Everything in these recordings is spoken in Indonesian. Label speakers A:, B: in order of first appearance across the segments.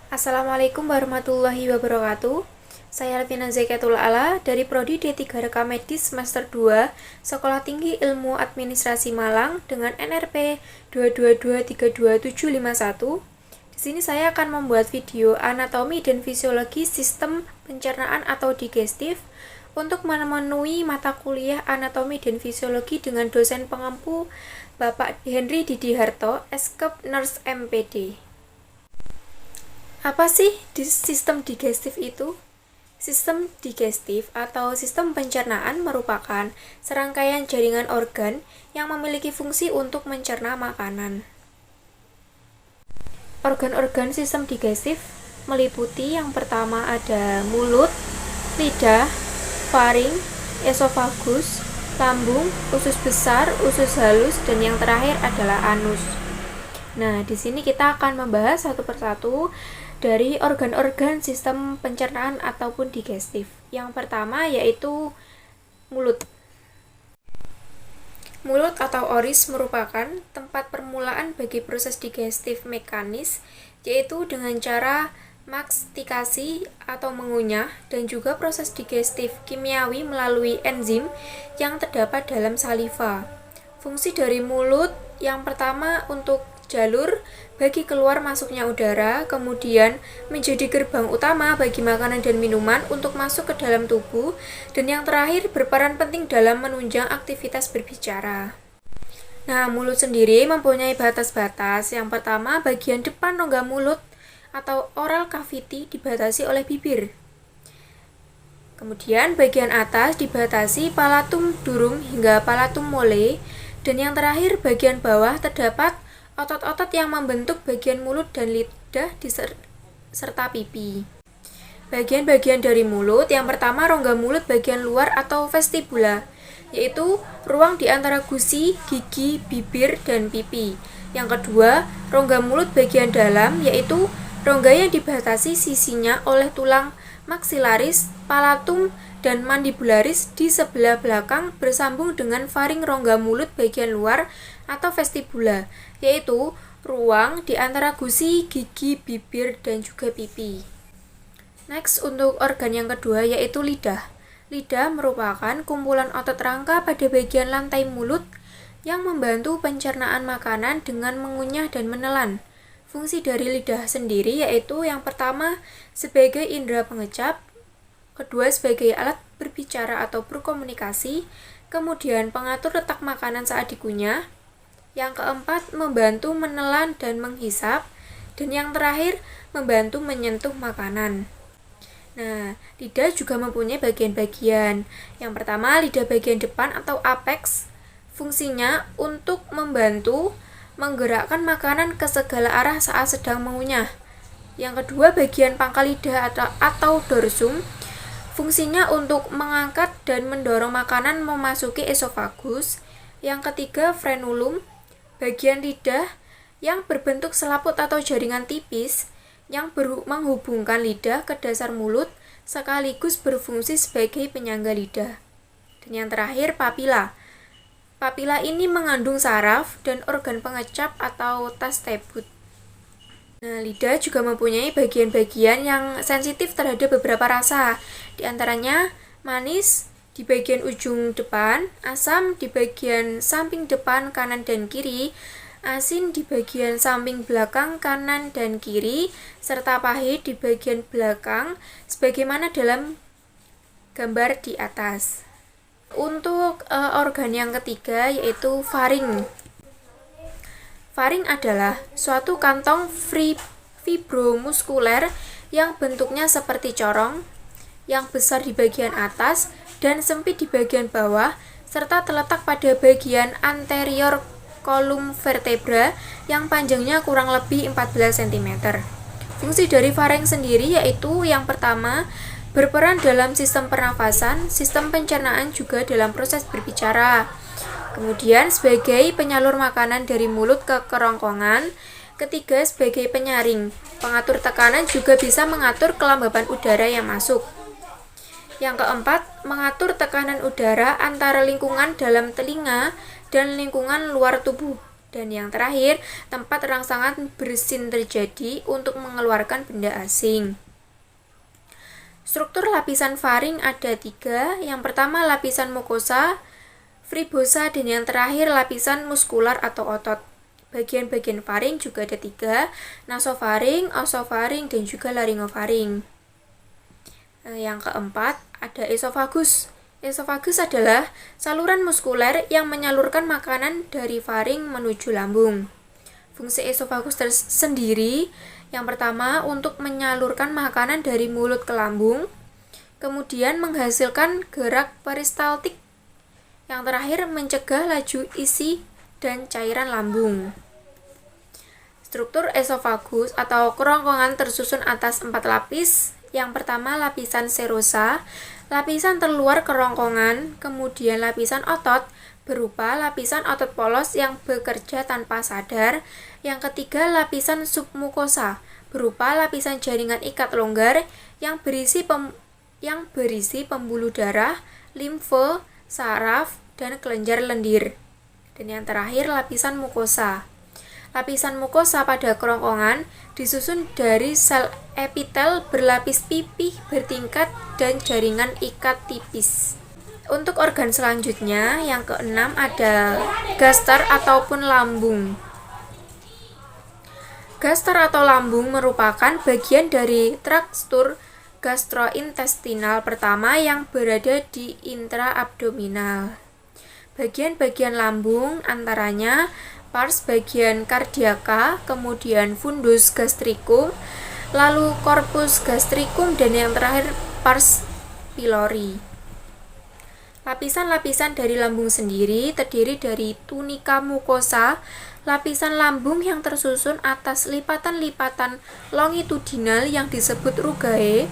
A: Assalamualaikum warahmatullahi wabarakatuh. Saya Alvina Zakatul Ala dari Prodi D3 Rekam Medis Semester 2 Sekolah Tinggi Ilmu Administrasi Malang dengan NRP 222325751. Di sini saya akan membuat video anatomi dan fisiologi sistem pencernaan atau digestif untuk memenuhi mata kuliah anatomi dan fisiologi dengan dosen pengampu Bapak Henry Didi Harto, Eskep Nurse MPD. Apa sih sistem digestif itu? Sistem digestif atau sistem pencernaan merupakan serangkaian jaringan organ yang memiliki fungsi untuk mencerna makanan. Organ-organ sistem digestif meliputi yang pertama ada mulut, lidah, faring, esofagus, lambung, usus besar, usus halus, dan yang terakhir adalah anus. Nah, di sini kita akan membahas satu persatu dari organ-organ sistem pencernaan ataupun digestif. Yang pertama yaitu mulut. Mulut atau oris merupakan tempat permulaan bagi proses digestif mekanis, yaitu dengan cara mastikasi atau mengunyah, dan juga proses digestif kimiawi melalui enzim yang terdapat dalam saliva. Fungsi dari mulut yang pertama untuk jalur bagi keluar masuknya udara, kemudian menjadi gerbang utama bagi makanan dan minuman untuk masuk ke dalam tubuh, dan yang terakhir berperan penting dalam menunjang aktivitas berbicara. Nah, mulut sendiri mempunyai batas-batas. Yang pertama, bagian depan rongga mulut atau oral cavity dibatasi oleh bibir. Kemudian bagian atas dibatasi palatum durum hingga palatum mole, dan yang terakhir bagian bawah terdapat otot-otot yang membentuk bagian mulut dan lidah serta pipi. Bagian-bagian dari mulut, yang pertama rongga mulut bagian luar atau vestibula, yaitu ruang di antara gusi, gigi, bibir, dan pipi. Yang kedua, rongga mulut bagian dalam, yaitu rongga yang dibatasi sisinya oleh tulang maksilaris, palatum, dan mandibularis di sebelah belakang bersambung dengan faring rongga mulut bagian luar atau vestibula, yaitu ruang di antara gusi, gigi, bibir, dan juga pipi. Next, untuk organ yang kedua yaitu lidah. Lidah merupakan kumpulan otot rangka pada bagian lantai mulut yang membantu pencernaan makanan dengan mengunyah dan menelan. Fungsi dari lidah sendiri yaitu yang pertama sebagai indera pengecap, kedua sebagai alat berbicara atau berkomunikasi, kemudian pengatur letak makanan saat dikunyah, yang keempat membantu menelan dan menghisap, dan yang terakhir membantu menyentuh makanan. Nah, lidah juga mempunyai bagian-bagian. Yang pertama, lidah bagian depan atau apex, fungsinya untuk membantu menggerakkan makanan ke segala arah saat sedang mengunyah. Yang kedua, bagian pangkal lidah atau dorsum, fungsinya untuk mengangkat dan mendorong makanan memasuki esofagus. Yang ketiga, frenulum, bagian lidah yang berbentuk selaput atau jaringan tipis yang menghubungkan lidah ke dasar mulut sekaligus berfungsi sebagai penyangga lidah. Dan yang terakhir, papila. Papila ini mengandung saraf dan organ pengecap atau taste bud. Nah, lidah juga mempunyai bagian-bagian yang sensitif terhadap beberapa rasa, di antaranya manis di bagian ujung depan, asam di bagian samping depan kanan dan kiri, asin di bagian samping belakang kanan dan kiri, serta pahit di bagian belakang sebagaimana dalam gambar di atas. Untuk organ yang ketiga yaitu faring. Faring adalah suatu kantong fibromuskuler yang bentuknya seperti corong, yang besar di bagian atas dan sempit di bagian bawah, serta terletak pada bagian anterior kolum vertebra yang panjangnya kurang lebih 14 cm. Fungsi dari faring sendiri yaitu yang pertama, berperan dalam sistem pernafasan, sistem pencernaan, juga dalam proses berbicara. Kemudian sebagai penyalur makanan dari mulut ke kerongkongan. Ketiga, sebagai penyaring, pengatur tekanan, juga bisa mengatur kelembaban udara yang masuk. Yang keempat, mengatur tekanan udara antara lingkungan dalam telinga dan lingkungan luar tubuh. Dan yang terakhir, tempat rangsangan bersin terjadi untuk mengeluarkan benda asing. Struktur lapisan faring ada 3. Yang pertama lapisan mukosa, fribosa, dan yang terakhir lapisan muskular atau otot. Bagian-bagian faring juga ada 3, nasofaring, osofaring, dan juga laryngofaring. Yang keempat ada esofagus. Esofagus adalah saluran muskuler yang menyalurkan makanan dari faring menuju lambung. Fungsi esofagus sendiri, yang pertama untuk menyalurkan makanan dari mulut ke lambung, kemudian menghasilkan gerak peristaltik, yang terakhir mencegah laju isi dan cairan lambung. Struktur esofagus atau kerongkongan tersusun atas 4 lapis. Yang pertama lapisan serosa, lapisan terluar kerongkongan, kemudian lapisan otot berupa lapisan otot polos yang bekerja tanpa sadar. Yang ketiga lapisan submukosa berupa lapisan jaringan ikat longgar yang berisi pembuluh darah, limfe, saraf, dan kelenjar lendir. Dan yang terakhir lapisan mukosa. Lapisan mukosa pada kerongkongan disusun dari sel epitel berlapis pipih bertingkat dan jaringan ikat tipis. Untuk organ selanjutnya, yang keenam ada gaster ataupun lambung. Gaster atau lambung merupakan bagian dari struktur gastrointestinal pertama yang berada di intraabdominal. Bagian-bagian lambung antaranya pars bagian kardiaka, kemudian fundus gastricum, lalu corpus gastricum, dan yang terakhir pars pylori. Lapisan-lapisan dari lambung sendiri terdiri dari tunika mukosa, lapisan lambung yang tersusun atas lipatan-lipatan longitudinal yang disebut rugae,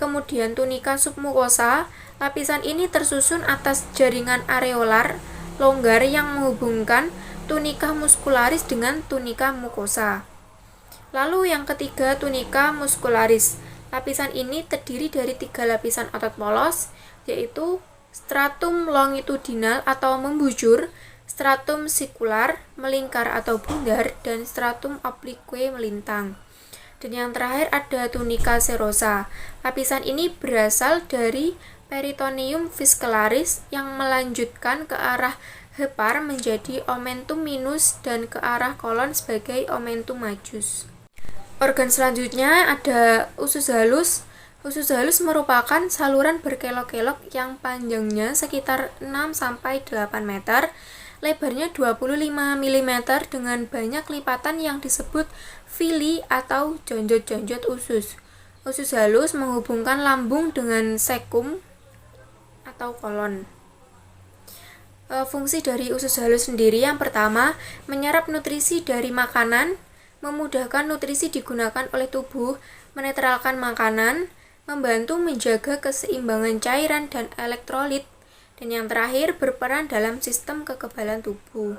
A: kemudian tunika submukosa. Lapisan ini tersusun atas jaringan areolar longgar yang menghubungkan tunika muscularis dengan tunika mukosa. Lalu yang ketiga tunika muscularis. Lapisan ini terdiri dari 3 lapisan otot polos, yaitu stratum longitudinal atau membujur, stratum sikular melingkar atau bundar, dan stratum oblique melintang. Dan yang terakhir ada tunika serosa. Lapisan ini berasal dari peritoneum fiscularis yang melanjutkan ke arah hepar menjadi omentum minus dan ke arah kolon sebagai omentum majus. Organ selanjutnya ada usus halus. Usus halus merupakan saluran berkelok-kelok yang panjangnya sekitar 6-8 meter, lebarnya 25 mm dengan banyak lipatan yang disebut villi atau jonjot-jonjot usus. Usus halus menghubungkan lambung dengan sekum atau kolon. Fungsi dari usus halus sendiri yang pertama, menyerap nutrisi dari makanan, memudahkan nutrisi digunakan oleh tubuh, menetralkan makanan, membantu menjaga keseimbangan cairan dan elektrolit, dan yang terakhir berperan dalam sistem kekebalan tubuh.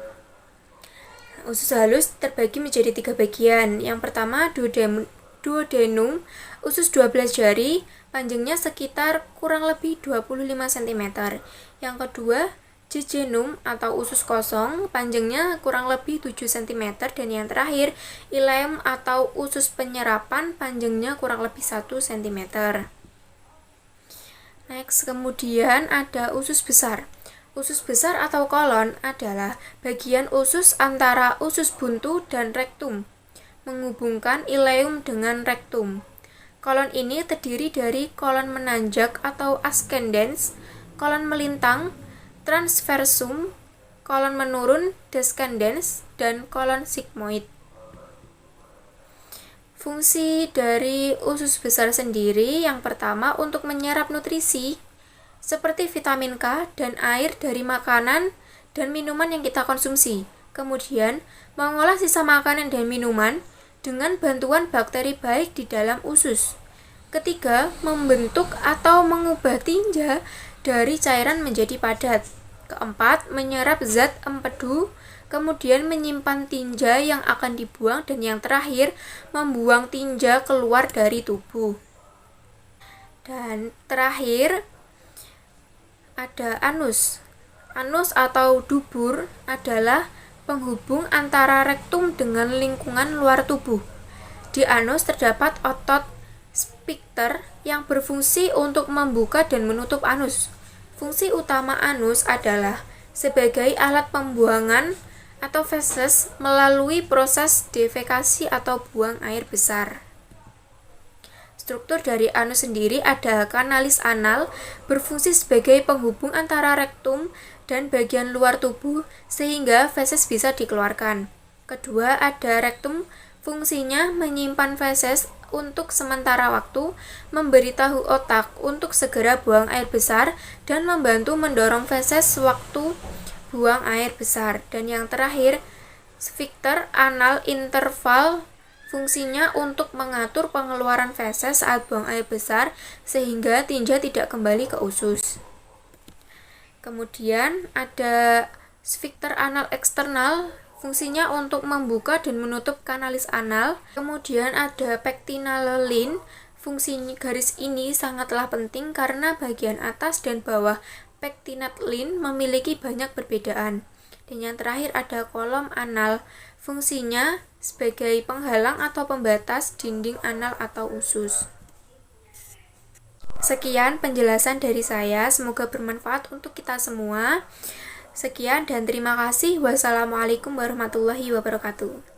A: Usus halus terbagi menjadi 3 bagian. Yang pertama duodenum, usus 12 jari, panjangnya sekitar kurang lebih 25 cm. Yang kedua jejunum atau usus kosong, panjangnya kurang lebih 7 cm. Dan yang terakhir ileum atau usus penyerapan, panjangnya kurang lebih 1 cm. Next, kemudian ada usus besar. Usus besar atau kolon adalah bagian usus antara usus buntu dan rektum, menghubungkan ileum dengan rektum. Kolon ini terdiri dari kolon menanjak atau ascendens, kolon melintang, transversum, kolon menurun, descendens, dan kolon sigmoid. Fungsi dari usus besar sendiri yang pertama untuk menyerap nutrisi seperti vitamin K dan air dari makanan dan minuman yang kita konsumsi. Kemudian, mengolah sisa makanan dan minuman dengan bantuan bakteri baik di dalam usus. Ketiga, membentuk atau mengubah tinja dari cairan menjadi padat. Keempat, menyerap zat empedu, kemudian menyimpan tinja yang akan dibuang, dan yang terakhir, membuang tinja keluar dari tubuh. Dan terakhir, ada anus. Anus atau dubur adalah penghubung antara rektum dengan lingkungan luar tubuh. Di anus terdapat otot sphinkter yang berfungsi untuk membuka dan menutup anus. Fungsi utama anus adalah sebagai alat pembuangan atau feses melalui proses defekasi atau buang air besar. Struktur dari anus sendiri ada kanalis anal, berfungsi sebagai penghubung antara rektum dan bagian luar tubuh sehingga feses bisa dikeluarkan. Kedua, ada rektum, fungsinya menyimpan feses untuk sementara waktu, memberitahu otak untuk segera buang air besar, dan membantu mendorong feses waktu buang air besar. Dan yang terakhir, sphinkter anal interval, fungsinya untuk mengatur pengeluaran feses saat buang air besar sehingga tinja tidak kembali ke usus. Kemudian ada sphinkter anal eksternal, fungsinya untuk membuka dan menutup kanalis anal. Kemudian ada pectinelline, fungsi garis ini sangatlah penting karena bagian atas dan bawah pectinelline memiliki banyak perbedaan. Dan yang terakhir ada kolom anal, fungsinya sebagai penghalang atau pembatas dinding anal atau usus. Sekian penjelasan dari saya, semoga bermanfaat untuk kita semua. Sekian dan terima kasih. Wassalamualaikum warahmatullahi wabarakatuh.